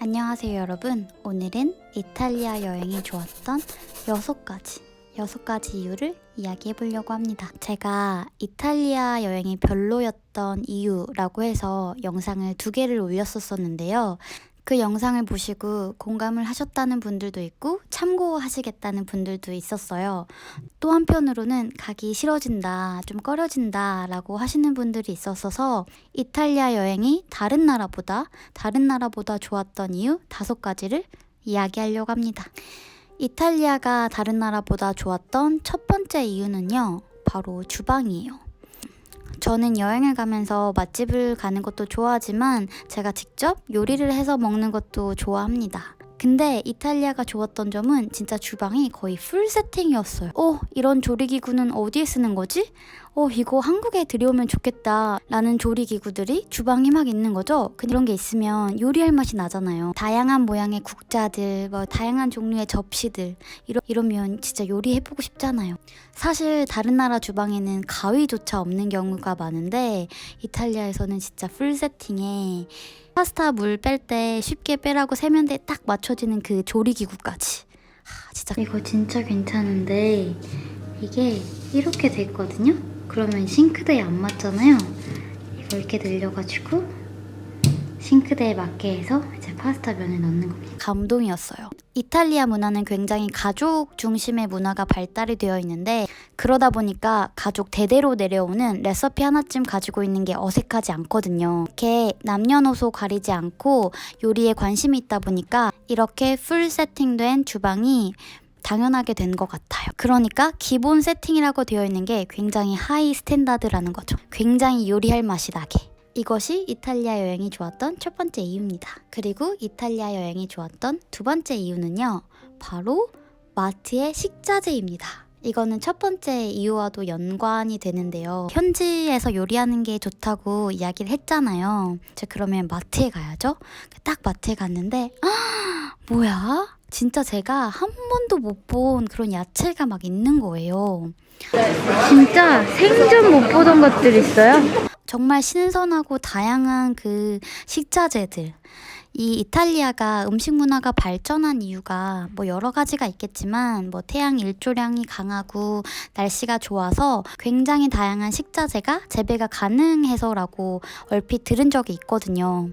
안녕하세요 여러분. 오늘은 이탈리아 여행이 좋았던 6가지 이유를 이야기해 보려고 합니다. 제가 이탈리아 여행이 별로였던 이유라고 해서 영상을 2개를 올렸었는데요. 그 영상을 보시고 공감을 하셨다는 분들도 있고 참고하시겠다는 분들도 있었어요. 또 한편으로는 가기 싫어진다, 좀 꺼려진다 라고 하시는 분들이 있었어서 이탈리아 여행이 다른 나라보다 좋았던 이유 5가지를 이야기하려고 합니다. 이탈리아가 다른 나라보다 좋았던 첫 번째 이유는요, 바로 주방이에요. 저는 여행을 가면서 맛집을 가는 것도 좋아하지만 제가 직접 요리를 해서 먹는 것도 좋아합니다. 근데 이탈리아가 좋았던 점은 진짜 주방이 거의 풀 세팅이었어요. 이런 조리기구는 어디에 쓰는 거지? 이거 한국에 들여오면 좋겠다 라는 조리기구들이 주방에 막 있는 거죠. 그런 게 있으면 요리할 맛이 나잖아요. 다양한 모양의 국자들, 다양한 종류의 접시들 이러면 진짜 요리해보고 싶잖아요. 사실 다른 나라 주방에는 가위조차 없는 경우가 많은데 이탈리아에서는 진짜 풀 세팅에 파스타 물 뺄 때 쉽게 빼라고 세면대에 딱 맞춰지는 그 조리기구까지. 진짜 이거 진짜 괜찮은데 이게 이렇게 돼 있거든요. 그러면 싱크대에 안 맞잖아요. 이거 이렇게 늘려가지고 싱크대에 맞게 해서 이제 파스타 면을 넣는 겁니다. 감동이었어요. 이탈리아 문화는 굉장히 가족 중심의 문화가 발달이 되어 있는데 그러다 보니까 가족 대대로 내려오는 레시피 하나쯤 가지고 있는 게 어색하지 않거든요. 이렇게 남녀노소 가리지 않고 요리에 관심이 있다 보니까 이렇게 풀 세팅된 주방이 당연하게 된 것 같아요. 그러니까 기본 세팅이라고 되어 있는 게 굉장히 하이 스탠다드라는 거죠. 굉장히 요리할 맛이 나게. 이것이 이탈리아 여행이 좋았던 첫 번째 이유입니다. 그리고 이탈리아 여행이 좋았던 2번째 이유는요, 바로 마트의 식자재입니다. 이거는 첫 번째 이유와도 연관이 되는데요. 현지에서 요리하는 게 좋다고 이야기를 했잖아요. 그러면 마트에 가야죠. 딱 마트에 갔는데 뭐야? 진짜 제가 한 번도 못 본 그런 야채가 막 있는 거예요. 진짜 생전 못 보던 것들 있어요. 정말 신선하고 다양한 그 식자재들. 이 이탈리아가 음식 문화가 발전한 이유가 여러 가지가 있겠지만 태양 일조량이 강하고 날씨가 좋아서 굉장히 다양한 식자재가 재배가 가능해서라고 얼핏 들은 적이 있거든요.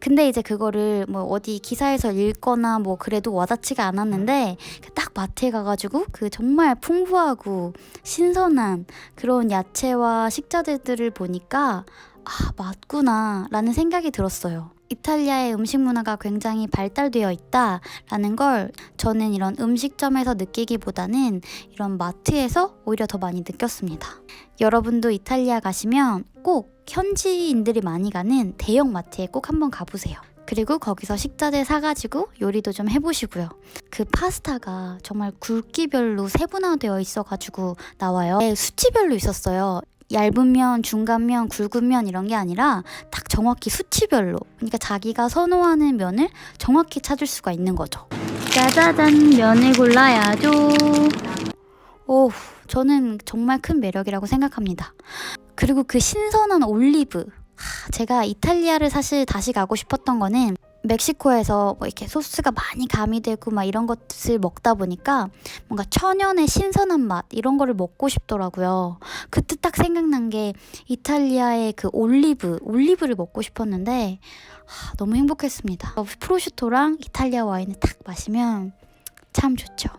근데 이제 그거를 어디 기사에서 읽거나 그래도 와닿지가 않았는데 딱 마트에 가가지고 그 정말 풍부하고 신선한 그런 야채와 식자재들을 보니까 맞구나 라는 생각이 들었어요. 이탈리아의 음식 문화가 굉장히 발달되어 있다라는 걸 저는 이런 음식점에서 느끼기보다는 이런 마트에서 오히려 더 많이 느꼈습니다. 여러분도 이탈리아 가시면 꼭 현지인들이 많이 가는 대형 마트에 꼭 한번 가보세요. 그리고 거기서 식자재 사가지고 요리도 좀 해보시고요. 그 파스타가 정말 굵기별로 세분화되어 있어가지고 나와요. 수치별로 있었어요. 얇은 면, 중간 면, 굵은 면 이런 게 아니라 딱 정확히 수치별로. 그러니까 자기가 선호하는 면을 정확히 찾을 수가 있는 거죠. 짜자잔, 면을 골라야죠. 저는 정말 큰 매력이라고 생각합니다. 그리고 그 신선한 올리브. 제가 이탈리아를 사실 다시 가고 싶었던 거는 멕시코에서 이렇게 소스가 많이 가미되고 이런 것을 먹다 보니까 뭔가 천연의 신선한 맛 이런 거를 먹고 싶더라고요. 그때 딱 생각난 게 이탈리아의 그 올리브를 먹고 싶었는데 너무 행복했습니다. 프로슈토랑 이탈리아 와인을 딱 마시면 참 좋죠.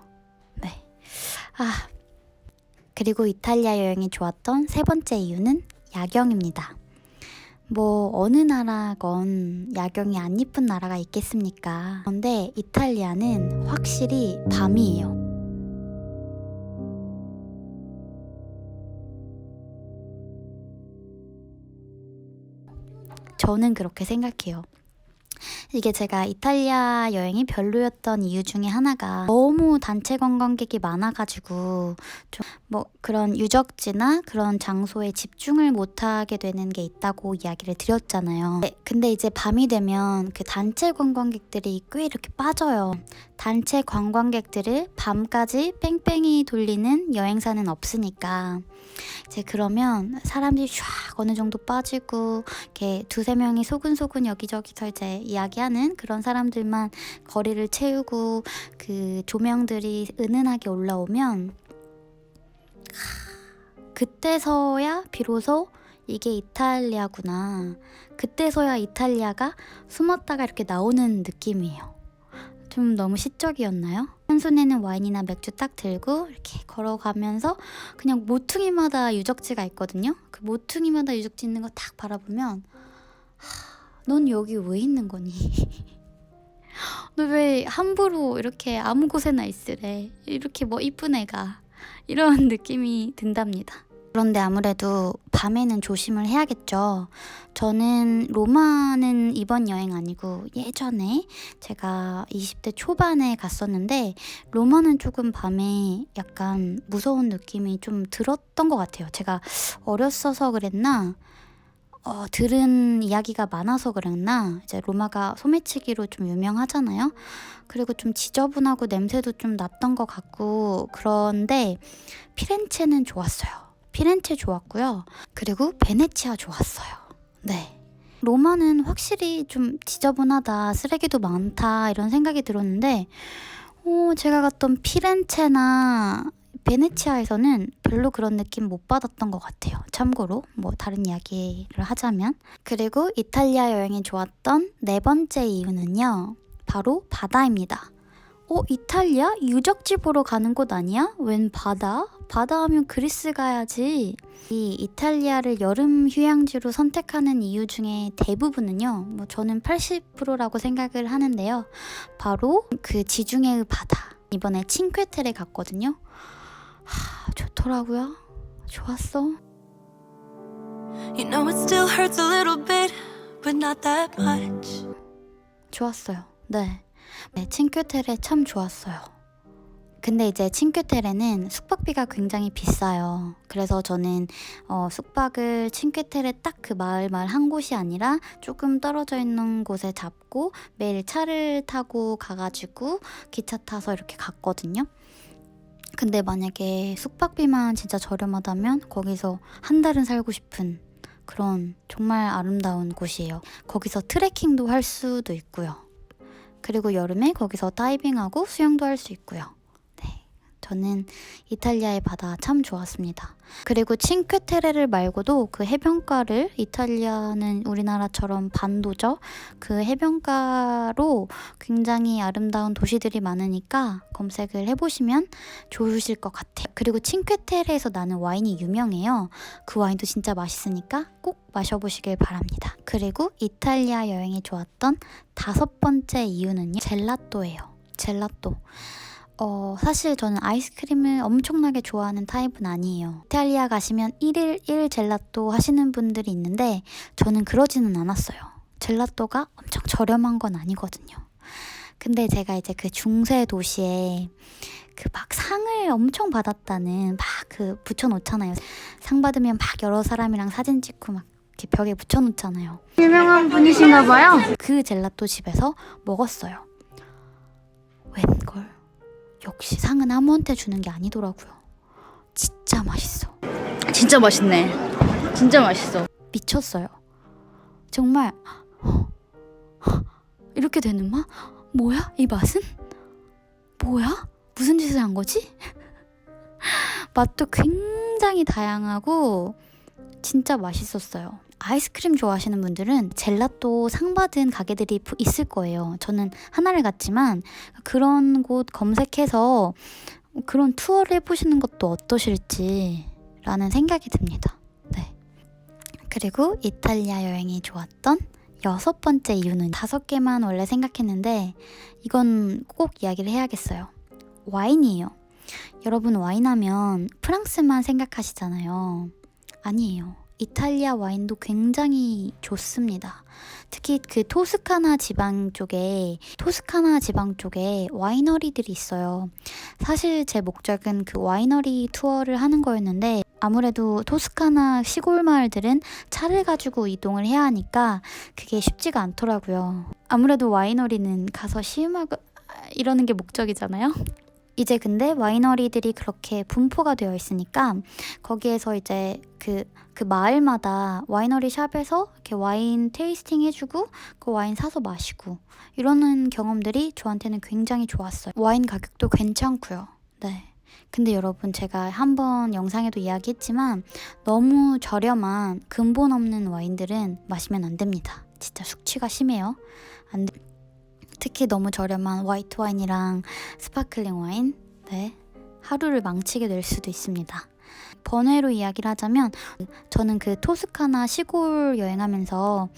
네. 그리고 이탈리아 여행이 좋았던 3번째 이유는 야경입니다. 어느 나라건 야경이 안 이쁜 나라가 있겠습니까? 그런데 이탈리아는 확실히 밤이에요. 저는 그렇게 생각해요. 이게 제가 이탈리아 여행이 별로였던 이유 중에 하나가 너무 단체 관광객이 많아가지고 좀 그런 유적지나 그런 장소에 집중을 못하게 되는 게 있다고 이야기를 드렸잖아요. 네, 근데 이제 밤이 되면 그 단체 관광객들이 꽤 이렇게 빠져요. 단체 관광객들을 밤까지 뺑뺑이 돌리는 여행사는 없으니까 이제 그러면 사람들이 쫙 어느 정도 빠지고 이렇게 2-3명이 소근소근 여기저기서 이제 이야기하고 하는 그런 사람들만 거리를 채우고 그 조명들이 은은하게 올라오면 그때서야 비로소 이게 이탈리아구나. 그때서야 이탈리아가 숨었다가 이렇게 나오는 느낌이에요. 좀 너무 시적이었나요? 한 손에는 와인이나 맥주 딱 들고 이렇게 걸어가면서 그냥 모퉁이마다 유적지가 있거든요. 그 모퉁이마다 유적지 있는 거 딱 바라보면 넌 여기 왜 있는 거니? 너 왜 함부로 이렇게 아무 곳에나 있으래? 이렇게 뭐 이쁜 애가. 이런 느낌이 든답니다. 그런데 아무래도 밤에는 조심을 해야겠죠. 저는 로마는 이번 여행 아니고 예전에 제가 20대 초반에 갔었는데 로마는 조금 밤에 약간 무서운 느낌이 좀 들었던 것 같아요. 제가 어렸어서 그랬나? 들은 이야기가 많아서 그랬나? 이제 로마가 소매치기로 좀 유명하잖아요. 그리고 좀 지저분하고 냄새도 좀 났던 것 같고 그런데 피렌체는 좋았어요. 피렌체 좋았고요. 그리고 베네치아 좋았어요. 네. 로마는 확실히 좀 지저분하다, 쓰레기도 많다 이런 생각이 들었는데 제가 갔던 피렌체나 베네치아에서는 별로 그런 느낌 못 받았던 것 같아요. 참고로 뭐 다른 이야기를 하자면. 그리고 이탈리아 여행이 좋았던 네 번째 이유는요. 바로 바다입니다. 이탈리아? 유적지 보러 가는 곳 아니야? 웬 바다? 바다 하면 그리스 가야지. 이 이탈리아를 여름 휴양지로 선택하는 이유 중에 대부분은요. 뭐 저는 80%라고 생각을 하는데요. 바로 그 지중해의 바다. 이번에 칭que 테레 갔거든요. 좋더라고요. 좋았어. You know it still hurts a little bit, but not that much. 좋았어요. 네, 칭que 테레 참 좋았어요. 근데 이제 칭que 테레는 숙박비가 굉장히 비싸요. 그래서 저는 숙박을 칭que 테레 딱 그 마을 한 곳이 아니라 조금 떨어져 있는 곳에 잡고 매일 차를 타고 가가지고 기차 타서 이렇게 갔거든요. 근데 만약에 숙박비만 진짜 저렴하다면 거기서 한 달은 살고 싶은 그런 정말 아름다운 곳이에요. 거기서 트레킹도 할 수도 있고요. 그리고 여름에 거기서 다이빙하고 수영도 할 수 있고요. 네, 저는 이탈리아의 바다 참 좋았습니다. 그리고 칭que 테레를 말고도 그 해변가를, 이탈리아는 우리나라처럼 반도죠. 그 해변가로 굉장히 아름다운 도시들이 많으니까 검색을 해보시면 좋으실 것 같아요. 그리고 칭que 테레에서 나는 와인이 유명해요. 그 와인도 진짜 맛있으니까 꼭 마셔보시길 바랍니다. 그리고 이탈리아 여행이 좋았던 다섯 번째 이유는요. 젤라또예요. 젤라또. 사실 저는 아이스크림을 엄청나게 좋아하는 타입은 아니에요. 이탈리아 가시면 1일 1 젤라또 하시는 분들이 있는데 저는 그러지는 않았어요. 젤라또가 엄청 저렴한 건 아니거든요. 근데 제가 이제 그 중세 도시에 그 막 상을 엄청 받았다는 막 그 붙여놓잖아요. 상 받으면 막 여러 사람이랑 사진 찍고 막 이렇게 벽에 붙여놓잖아요. 유명한 분이신가 봐요. 그 젤라또 집에서 먹었어요. 웬걸? 역시 상은 아무한테 주는 게 아니더라고요. 진짜 맛있어. 진짜 맛있네. 진짜 맛있어. 미쳤어요. 정말 이렇게 되는 맛? 뭐야? 이 맛은? 뭐야? 무슨 짓을 한 거지? 맛도 굉장히 다양하고 진짜 맛있었어요. 아이스크림 좋아하시는 분들은 젤라또 상 받은 가게들이 있을 거예요. 저는 하나를 갔지만 그런 곳 검색해서 그런 투어를 해보시는 것도 어떠실지 라는 생각이 듭니다. 네. 그리고 이탈리아 여행이 좋았던 여섯 번째 이유는 5개만 원래 생각했는데 이건 꼭 이야기를 해야겠어요. 와인이에요. 여러분 와인하면 프랑스만 생각하시잖아요. 아니에요. 이탈리아 와인도 굉장히 좋습니다. 특히 그 토스카나 지방 쪽에 와이너리들이 있어요. 사실 제 목적은 그 와이너리 투어를 하는 거였는데 아무래도 토스카나 시골 마을들은 차를 가지고 이동을 해야 하니까 그게 쉽지가 않더라고요. 아무래도 와이너리는 가서 시음하고 이러는 게 목적이잖아요. 이제 근데 와이너리들이 그렇게 분포가 되어 있으니까 거기에서 이제 그 마을마다 와이너리 샵에서 이렇게 와인 테이스팅 해주고 그 와인 사서 마시고 이러는 경험들이 저한테는 굉장히 좋았어요. 와인 가격도 괜찮고요. 네. 근데 여러분 제가 한번 영상에도 이야기했지만 너무 저렴한 근본 없는 와인들은 마시면 안 됩니다. 진짜 숙취가 심해요. 안 돼. 특히 너무 저렴한 화이트 와인이랑 스파클링 와인, 네, 하루를 망치게 될 수도 있습니다. 번외로 이야기를 하자면 저는 그 토스카나 시골 여행하면서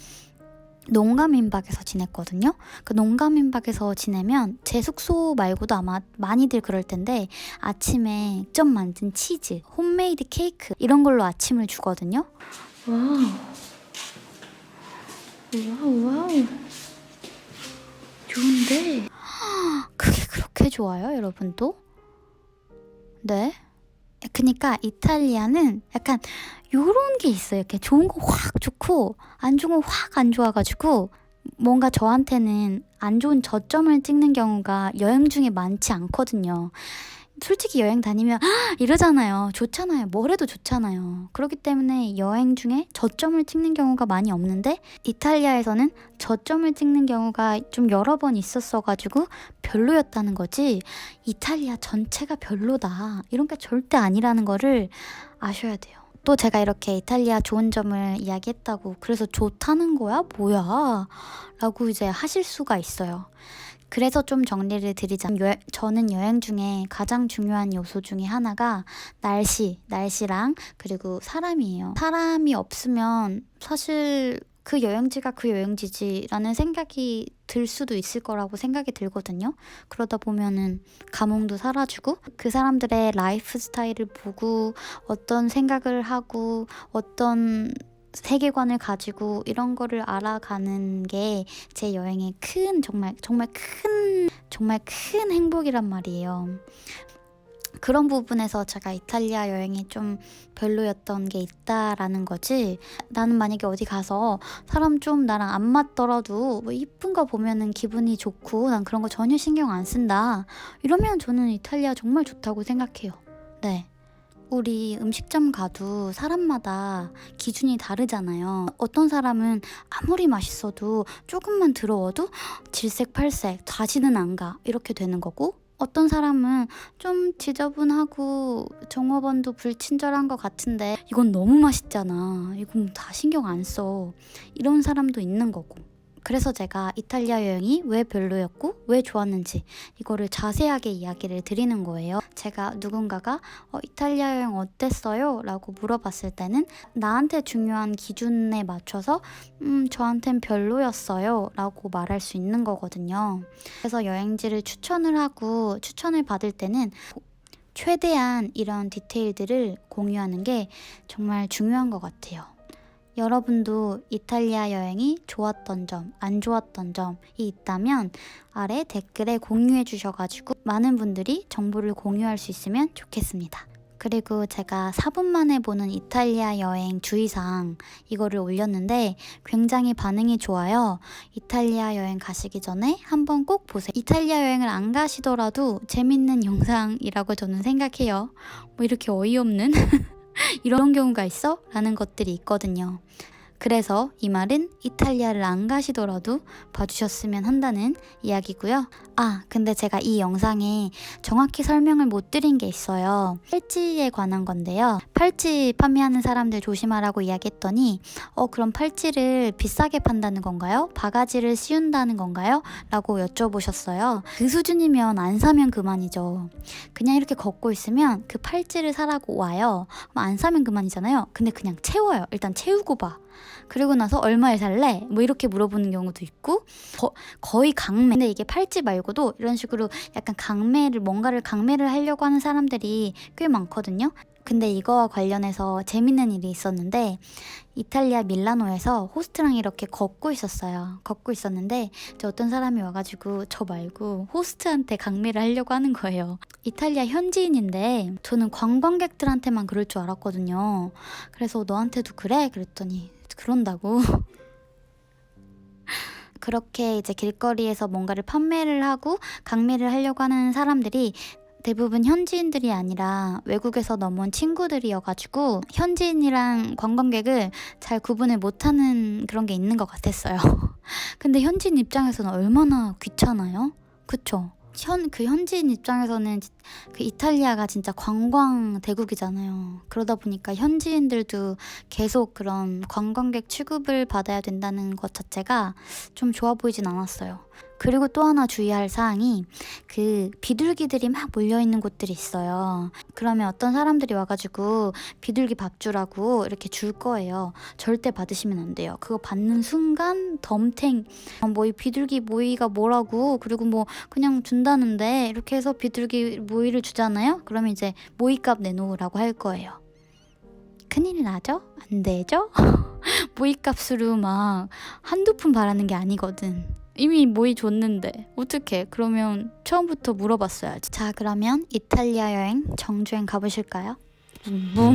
농가민박에서 지냈거든요. 그 농가민박에서 지내면 제 숙소 말고도 아마 많이들 그럴 텐데 아침에 직접 만든 치즈, 홈메이드 케이크 이런 걸로 아침을 주거든요. 와우. 와우. 좋은데? 그게 그렇게 좋아요, 여러분도? 네. 그니까 이탈리아는 약간 요런 게 있어요. 이렇게 좋은 거 확 좋고 안 좋은 거 확 안 좋아가지고 뭔가 저한테는 안 좋은 저점을 찍는 경우가 여행 중에 많지 않거든요. 솔직히 여행 다니면 이러잖아요. 좋잖아요. 뭘 해도 좋잖아요. 그렇기 때문에 여행 중에 저점을 찍는 경우가 많이 없는데 이탈리아에서는 저점을 찍는 경우가 좀 여러 번 있었어가지고 별로였다는 거지 이탈리아 전체가 별로다. 이런 게 절대 아니라는 거를 아셔야 돼요. 또 제가 이렇게 이탈리아 좋은 점을 이야기했다고 그래서 좋다는 거야? 뭐야? 라고 이제 하실 수가 있어요. 그래서 좀 정리를 드리자면 저는 여행 중에 가장 중요한 요소 중에 하나가 날씨랑 그리고 사람이에요. 사람이 없으면 사실 그 여행지가 그 여행지지라는 생각이 들 수도 있을 거라고 생각이 들거든요. 그러다 보면은 감흥도 사라지고 그 사람들의 라이프 스타일을 보고 어떤 생각을 하고 어떤 세계관을 가지고 이런 거를 알아가는 게 제 여행의 정말 큰 행복이란 말이에요. 그런 부분에서 제가 이탈리아 여행이 좀 별로였던 게 있다라는 거지. 나는 만약에 어디 가서 사람 좀 나랑 안 맞더라도 뭐 이쁜 거 보면은 기분이 좋고 난 그런 거 전혀 신경 안 쓴다. 이러면 저는 이탈리아 정말 좋다고 생각해요. 네. 우리 음식점 가도 사람마다 기준이 다르잖아요. 어떤 사람은 아무리 맛있어도 조금만 들어워도 질색팔색 다시는 안 가 이렇게 되는 거고 어떤 사람은 좀 지저분하고 종업원도 불친절한 것 같은데 이건 너무 맛있잖아. 이건 다 신경 안 써. 이런 사람도 있는 거고. 그래서 제가 이탈리아 여행이 왜 별로였고 왜 좋았는지 이거를 자세하게 이야기를 드리는 거예요. 제가 누군가가 이탈리아 여행 어땠어요? 라고 물어봤을 때는 나한테 중요한 기준에 맞춰서 저한텐 별로였어요 라고 말할 수 있는 거거든요. 그래서 여행지를 추천을 하고 추천을 받을 때는 최대한 이런 디테일들을 공유하는 게 정말 중요한 것 같아요. 여러분도 이탈리아 여행이 좋았던 점, 안 좋았던 점이 있다면 아래 댓글에 공유해 주셔가지고 많은 분들이 정보를 공유할 수 있으면 좋겠습니다. 그리고 제가 4분 만에 보는 이탈리아 여행 주의사항 이거를 올렸는데 굉장히 반응이 좋아요. 이탈리아 여행 가시기 전에 한번 꼭 보세요. 이탈리아 여행을 안 가시더라도 재밌는 영상이라고 저는 생각해요. 뭐 이렇게 어이없는 이런 경우가 있어? 라는 것들이 있거든요. 그래서 이 말은 이탈리아를 안 가시더라도 봐주셨으면 한다는 이야기고요. 근데 제가 이 영상에 정확히 설명을 못 드린 게 있어요. 팔찌에 관한 건데요. 팔찌 판매하는 사람들 조심하라고 이야기했더니 그럼 팔찌를 비싸게 판다는 건가요? 바가지를 씌운다는 건가요? 라고 여쭤보셨어요. 그 수준이면 안 사면 그만이죠. 그냥 이렇게 걷고 있으면 그 팔찌를 사라고 와요. 그럼 안 사면 그만이잖아요. 근데 그냥 채워요. 일단 채우고 봐. 그리고 나서 얼마에 살래? 뭐 이렇게 물어보는 경우도 있고 거의 강매. 근데 이게 팔찌 말고도 이런 식으로 약간 뭔가를 강매를 하려고 하는 사람들이 꽤 많거든요. 근데 이거와 관련해서 재밌는 일이 있었는데 이탈리아 밀라노에서 호스트랑 이렇게 걷고 있었는데 어떤 사람이 와가지고 저 말고 호스트한테 강매를 하려고 하는 거예요. 이탈리아 현지인인데 저는 관광객들한테만 그럴 줄 알았거든요. 그래서 너한테도 그래? 그랬더니 그런다고. 그렇게 이제 길거리에서 뭔가를 판매를 하고 강매를 하려고 하는 사람들이 대부분 현지인들이 아니라 외국에서 넘어온 친구들이어가지고 현지인이랑 관광객을 잘 구분을 못하는 그런 게 있는 것 같았어요. 근데 현지인 입장에서는 얼마나 귀찮아요? 그쵸? 그 현지인 입장에서는 그 이탈리아가 진짜 관광 대국이잖아요. 그러다 보니까 현지인들도 계속 그런 관광객 취급을 받아야 된다는 것 자체가 좀 좋아 보이진 않았어요. 그리고 또 하나 주의할 사항이 그 비둘기들이 막 몰려있는 곳들이 있어요. 그러면 어떤 사람들이 와가지고 비둘기 밥 주라고 이렇게 줄 거예요. 절대 받으시면 안 돼요. 그거 받는 순간 덤탱 뭐 이 비둘기 모이가 뭐라고 그리고 뭐 그냥 준다는데 이렇게 해서 비둘기 모이를 주잖아요. 그러면 이제 모이값 내놓으라고 할 거예요. 큰일 나죠? 안 되죠? 모이값으로 막 한두 푼 바라는 게 아니거든. 이미 모이 줬는데 어떡해? 그러면 처음부터 물어봤어야지. 자, 그러면 이탈리아 여행 정주행 가보실까요? 뭉